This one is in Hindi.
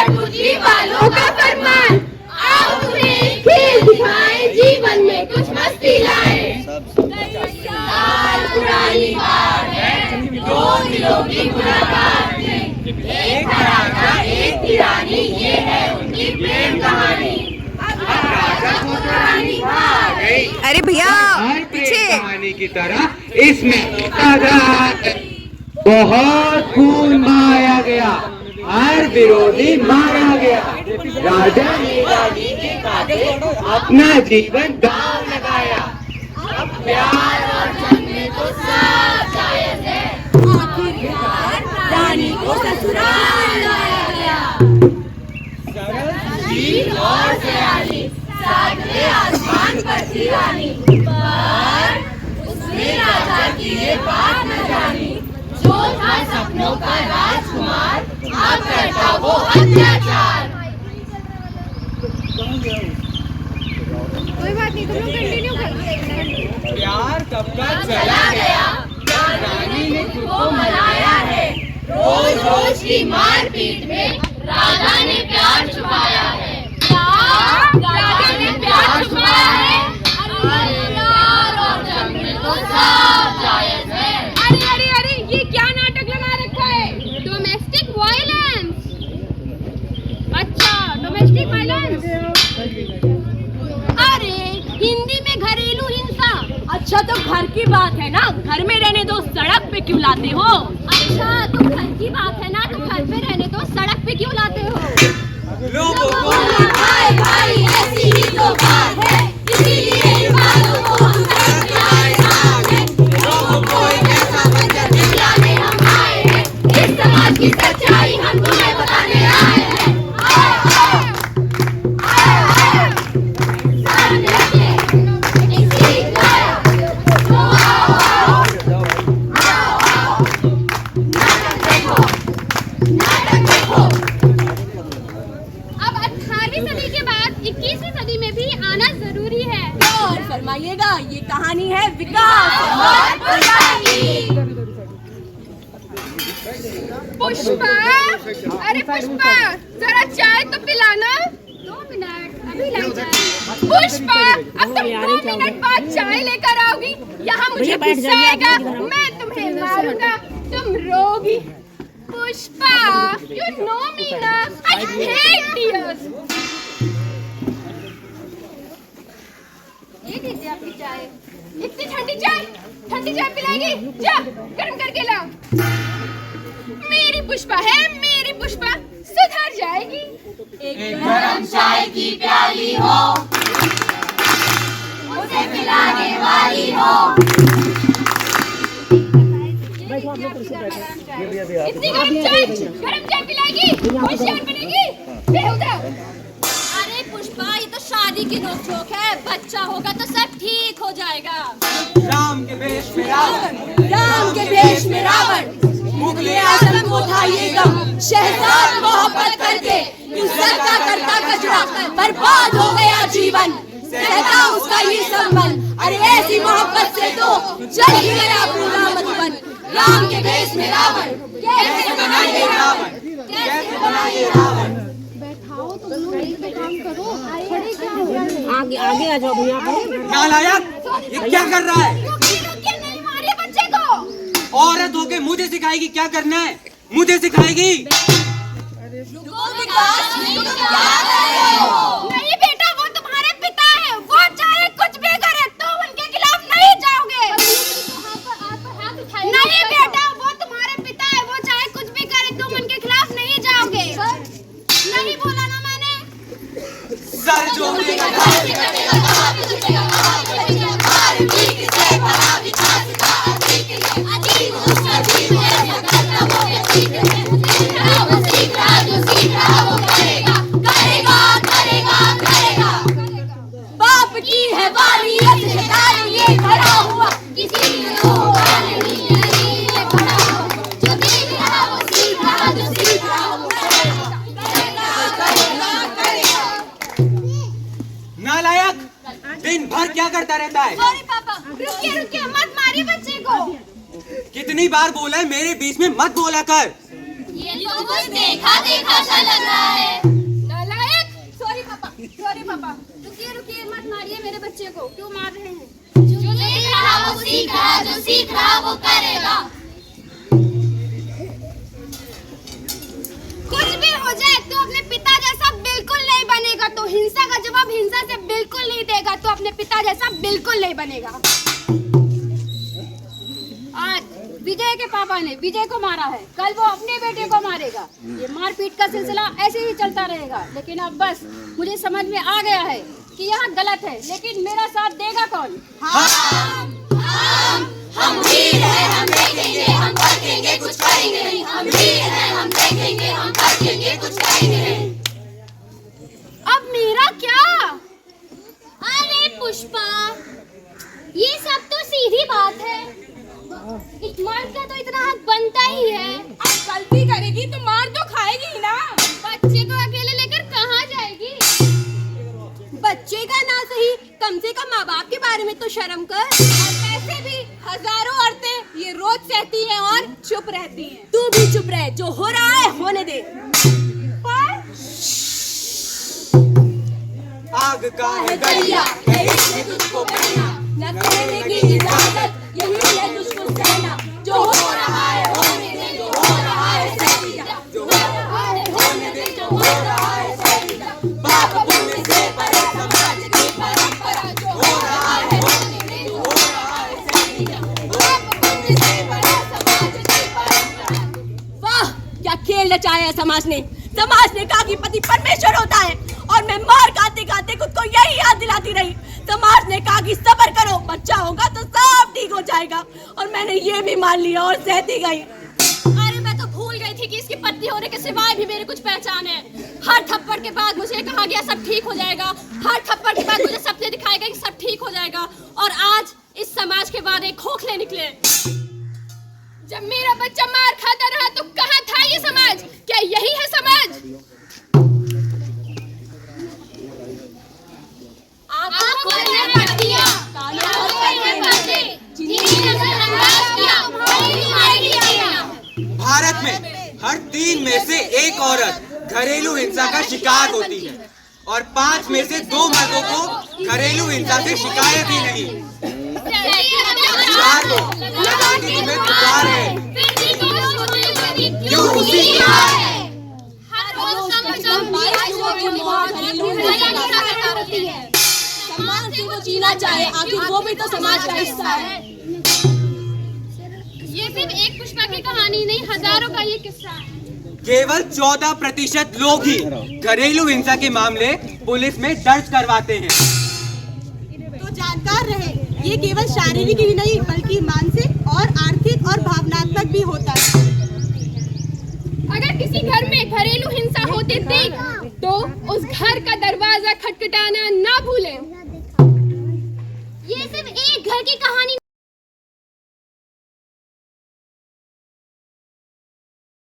बुद्धि वालों का फरमान। आओ तुम्हें खेल दिखाएं, जीवन में कुछ मस्ती लाएं। साल पुरानी बात है, दो दिलों की मुलाकात में। एक राजा एक रानी, ये है उनकी प्रेम कहानी। अब राजा को रानी भाग गई। अरे भैया पीछे। कहानी की तरह इसमें बहुत खून बहाया गया, हर विरोधी मारा गया। राजा ने रानी के खातिर अपना जीवन दांव लगाया। अब प्यार और जंग में तो सब जायज है। आखिरकार रानी को ससुराल लाया गया। शील और सयानी, सातवें आसमान पर थी रानी। पर उसने राजा की ये बात न जानी। जो था सपनों का राजकुमार, अब करता वो अत्याचार। कोई बात नहीं, तुम लोग कंटिन्यू करो। प्यार कब का चला गया, रानी ने खुद को मनाया है। रोज रोज की मारपीट में राजा ने प्यार छुपाया है। राजा ने प्यार छुपाया है। प्यार और जंग में तो सब जायज है। अरे अरे अरे, ये क्या नाटक लगा रखा है? Domestic violence. अच्छा, डोमेस्टिक वायलेंस। अरे हिंदी में घरेलू हिंसा। अच्छा तो घर की बात है ना, घर में रहने दो, सड़क पे क्यों लाते हो? अच्छा तो घर की बात है ना, तो घर पे रहने दो, सड़क पे क्यों लाते हो? लोगों को भाई भाई ऐसी ही तो बात है, इसीलिए इन बातों को हम सड़क पे लाए हैं। लोगों को एक ऐसा मंजर दिखलाने हम आए हैं। इस समाज की सच्चाई हम तुम्हें बताने आए हैं। आओ आओ आओ आओ, सामने रखिए एक सीख लाया। तो आओ आओ आओ आओ, नाटक देखो नाटक देखो। अब 18वीं सदी के बाद 21वीं सदी में भी आना जरूरी है। और फरमाइएगा, ये कहानी है विकास और बुराई की। पुष्पा, अरे पुष्पा, जरा चाय तो पिलाना। 2 मिनट, अभी लाई चाय। पुष्पा, अब तुम 2 मिनट बाद चाय लेकर आओगी। यहाँ मुझे गुस्सा आएगा, मैं तुम्हें मारूंगा, तुम रोगी। पुष्पा, you know me ना, I hate tears। ये लीजिए आपकी चाय। इतनी ठंडी चाय पिलाएगी? जा, गर्म करके लाओ। मेरी पुष्पा है, मेरी पुष्पा सुधर जाएगी। एक गरम चाय की प्याली हो, उसे पिलाने वाली हो। इतनी गरम चाय पिलाएगी? होशियार बनेगी? बेहुदा। अरे पुष्पा, ये तो शादी की नोक-झोंक है, बच्चा होगा तो सब ठीक हो जाएगा। राम के वेश में रावण, राम के भेष में रावण, मुगले आजम को था ये गम, शहजाद मोहब्बत करके इज्जत का करता कचरा, बर्बाद हो गया जीवन, सहता उसका ये संबंध। अरे ऐसी मोहब्बत से तो जल ही गया पूरा मधुबन। राम के भेष में रावण, कैसे बना ये रावण, कैसे बना ये रावण। बैठाओ तुम लोग, एक पे काम करो। खड़े क्या हो रहा है? आगे आगे आ जाओ भैया। नालायक, ये क्या कर रहा है? रुकिए, नहीं मारिए बच्चे को। औरत होके मुझे सिखाएगी क्या करना है? मुझे सिखाएगी? नहीं बेटा, वो तुम्हारे पिता है, वो चाहे कुछ भी करे तुम उनके खिलाफ नहीं जाओगे। नहीं बेटा, वो तुम्हारे पिता है, वो चाहे कुछ भी करे तुम उनके खिलाफ नहीं जाओगे। नहीं बोला ना मैंने? सर जो बाप की है वारियत शैतान ये खड़ा हुआ, किसी ने होगा नहीं ये खड़ा हुआ, जो देख रहा वो सीख रहा, जो सीख रहा वो करेगा करेगा करेगा। नालायक, दिन भर क्या करता रहता है? सॉरी पापा, रुकिए मत मारिए बच्चे को। कितनी बार बोला है मेरे बीच में मत बोला कर। ये तो कुछ देखा देखा सा लग रहा है। नालायक! सॉरी पापा, रुकिए मत मारिए मेरे बच्चे को, क्यों मार रहे हैं? जो देख रहा वो सीख रहा, जो सीख रहा वो करेगा। कुछ भी हो जाए तो अपने पिता जैसा बिल्कुल नहीं बनेगा, तो हिंसा का जवाब हिंसा से बिल्कुल नहीं देगा, तो अपने पिता जैसा बिल्कुल नहीं बनेगा। आज विजय के पापा ने विजय को मारा है, कल वो अपने बेटे को मारेगा। ये मारपीट का सिलसिला ऐसे ही चलता रहेगा। लेकिन अब बस मुझे समझ में आ गया है कि यहाँ गलत है, लेकिन मेरा साथ देगा कौन? हम वीर हैं, हम देखेंगे, हम करकेंगे, कुछ करेंगे नहीं। हम वीर हैं, हम देखेंगे, हम करकेंगे, कुछ करेंगे नहीं। अब मेरा क्या? अरे पुष्पा, ये सब तो सीधी बात है। इस मार का तो इतना हक बनता ही है। अब गलती करेगी तो मार तो खाएगी ही ना। बच्चे को अकेले लेकर कहाँ जाएगी? बच्चे का ना सही, कम से कम माँ बाप के बारे में तो शर्म कर। और वैसे भी हजारों औरतें ये रोज सहती हैं और चुप रहती हैं। तू भी चुप रह, जो हो रहा है होने दे। पर आग का है दरिया है इसने तुझको बहना, न कहने की इजाजत यही है तुझको सहना। जो हो रहा है होने दे, जो हो रहा है सहती जा, जो हो रहा है होने दे, जो हो रहा है सहती जा। बाप पुण्य से परे समाज की परंपरा, जो हो रहा है होने दे, जो हो रहा है सहती जा। बाप पुण्य से परे समाज की परंपरा। वाह, क्या खेल रचाया है समाज ने। समाज ने कहा कि पति परमेश्वर होता है और मैं मार खाते खाते खुद को यही याद दिलाती रही। समाज ने कहा कि सब्र करो, बच्चा होगा तो सब ठीक हो जाएगा, और मैंने ये भी मान लिया और सहती गई। अरे मैं तो भूल गई थी कि इसकी पत्नी होने के सिवाय भी मेरी कुछ पहचान है। हर थप्पड़ के बाद मुझे कहा गया सब ठीक हो जाएगा, हर थप्पड़ के बाद मुझे सपने दिखाए गए कि सब ठीक हो जाएगा, और आज इस समाज के वादे खोखले निकले। जब मेरा बच्चा मार खाता रहा तो कहाँ था ये समाज? क्या यही है समाज? आँखों ने पट्टियाँ, कानों ने पर्दे, जिन्हें नजरअंदाज किया, वही तुम्हारी बेटियाँ। भारत में हर 3 में से 1 औरत घरेलू हिंसा का शिकार होती है, और 5 में से 2 मर्दों को घरेलू हिंसा से शिकायत ही नहीं। लगा कि तुम्हें पुकार है, फिर भी क्यों उसी की हार है? हर रोज कम होती है। सम्मान से वो जीना चाहे, आखिर वो भी तो समाज का हिस्सा है। ये सिर्फ एक पुष्पा की कहानी नहीं, हजारों का ये किस्सा है। केवल 14% लोग ही घरेलू हिंसा के मामले पुलिस में दर्ज करवाते हैं। तो जानकार रहे, ये केवल शारीरिक ही नहीं बल्कि मानसिक और आर्थिक और भावनात्मक